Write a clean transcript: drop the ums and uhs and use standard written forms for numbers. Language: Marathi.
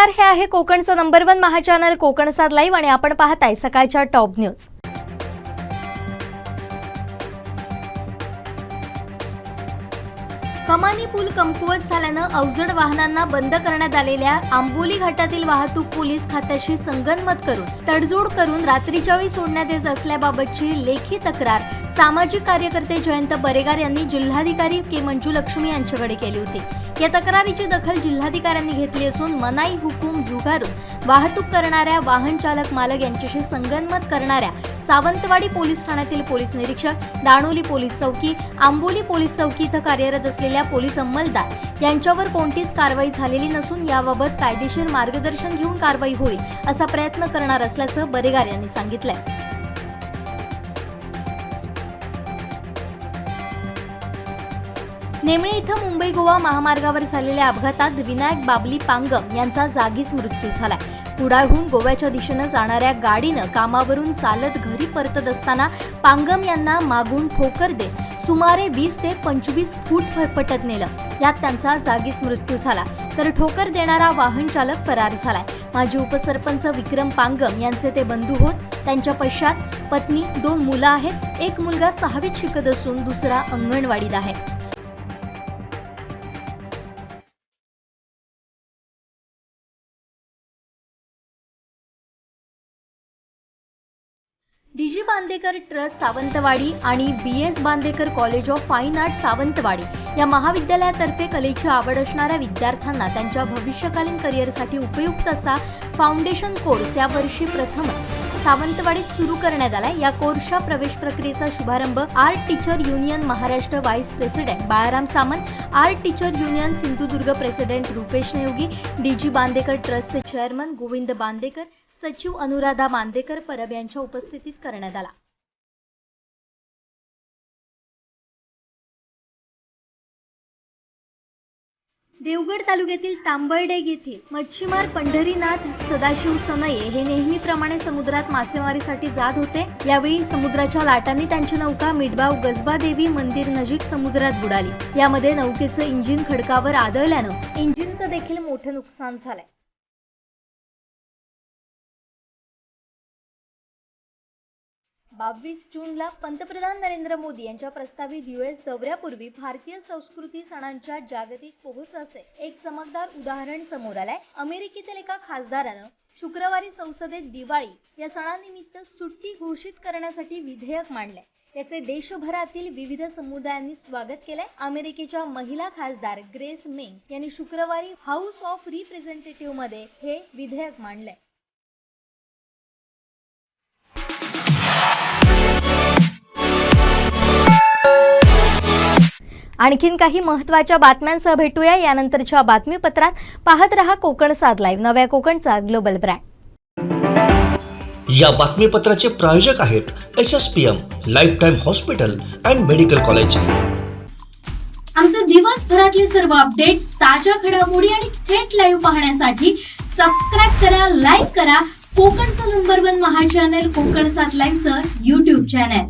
नमस्कार, हे आहे कोकणचं नंबर 1 महा चॅनल कोकण सात लाईव्ह आणि आपण पाहताय सकाळच्या टॉप न्यूज। कमानी पूल कमकुवत झाल्यानं अवजड वाहनांना बंद करण्यात आलेल्या आंबोली घाटातील वाहतूक पोलीस खात्याशी संगनमत करून तडजोड करून रात्रीच्या वेळी सोडण्यात येत असल्याबाबतची लेखी तक्रार सामाजिक कार्यकर्ते जयंत बरेगार यांनी जिल्हाधिकारी के मंजुलक्ष्मी यांच्याकडे केली होती। या तक्रारीची दखल जिल्हाधिकाऱ्यांनी घेतली असून मनाई हुकूम झुगारून वाहतूक करणाऱ्या वाहन चालक मालक यांच्याशी संगनमत करणाऱ्या सावंतवाडी पोलीस ठाण्यातील पोलीस निरीक्षक, दाणोली पोलीस चौकी, आंबोली पोलीस चौकी इथं कार्यरत असलेल्या पोलीस अंमलदार यांच्यावर कोणतीच कारवाई झालेली नसून याबाबत कायदेशीर मार्गदर्शन घेऊन कारवाई होईल असा प्रयत्न करणार असल्याचं बरेगार यांनी सांगितलंय। नेमळे इथं मुंबई गोवा महामार्गावर झालेल्या अपघातात विनायक बाबली पांगम यांचा जागीच मृत्यू झालाय। कुडाळहून गोव्याच्या दिशेनं जाणाऱ्या गाडीनं कामावरून चालत घरी परतत असताना पांगम यांना मागून ठोकर देत सुमारे 20 ते 25 फूट फरफटत नेलं। यात त्यांचा जागीच मृत्यू झाला तर ठोकर देणारा वाहन चालक फरार झालाय। माजी उपसरपंच विक्रम पांगम यांचे ते बंधू होत। त्यांच्या पश्चात पत्नी, 2 मुलं आहेत। एक मुलगा 6वीत शिकत असून दुसरा अंगणवाडीत आहे। डीजी बांदेकर ट्रस्ट सावंतवाडी आणि BS Bandekar college of fine art Sawantwadi या महाविद्यालयातर्फे कलेची आवड असणाऱ्या विद्यार्थ्यांना त्यांच्या भविष्यकालीन करिअरसाठी उपयुक्त असा फाउंडेशन कोर्स या वर्षी प्रथमच सावंतवाडीत सुरू करण्यात आला। या कोर्सच्या प्रवेश प्रक्रियेचा शुभारंभ art teacher union Maharashtra vice president Balaram Samant, art teacher union Sindhudurg president Rupesh Nevgi, DG Bandekar ट्रस्टचे चेअरमन गोविंद बांदेकर, सचिव अनुराधा बांदेकर परब यांच्या उपस्थितीत करण्यात आला। देवगड तालुक्यातील तांबर्डेग येथील मच्छीमार पंढरीनाथ सदाशिव सनये हे नेहमीप्रमाणे समुद्रात मासेमारीसाठी जात होते। यावेळी समुद्राच्या लाटांनी त्यांची नौका मिडबाव गजबा देवी मंदिर नजीक समुद्रात बुडाली। यामध्ये नौकेचं इंजिन खडकावर आदळल्यानं इंजिनचं देखील मोठं नुकसान झालंय। 22 जूनला पंतप्रधान नरेंद्र मोदी यांच्या प्रस्तावित यूएस दौऱ्यापूर्वी भारतीय संस्कृती सणांच्या जागतिक पोहोचाचे एक चमकदार उदाहरण समोर आलंय। अमेरिकेतील एका खासदारानं शुक्रवारी संसदेत दिवाळी या सणानिमित्त सुट्टी घोषित करण्यासाठी विधेयक मांडलंय। याचे देशभरातील विविध समुदायांनी स्वागत केलंय। अमेरिकेच्या महिला खासदार ग्रेस मेंग यांनी शुक्रवारी हाऊस ऑफ रिप्रेझेंटेटिव्ह मध्ये हे विधेयक मांडलंय। आणखीन काही महत्त्वाच्या बातम्यांसह भेटूया यानंतरच्या बातमीपत्रात। पाहत रहा कोकण सात लाईव्ह, नव्या कोकणचा ग्लोबल ब्रँड। या बातमीपत्राचे प्रायोजक आहेत SSPM life time hospital and medical college. आमचे दिवसभरातले सर्व अपडेट्स, ताज्या घडामोडी आणि थेट लाईव्ह पाहण्यासाठी सबस्क्राइब करा, लाईक करा कोकणचं नंबर 1 महा चॅनल कोकण सात लाईव्हचं YouTube चॅनल।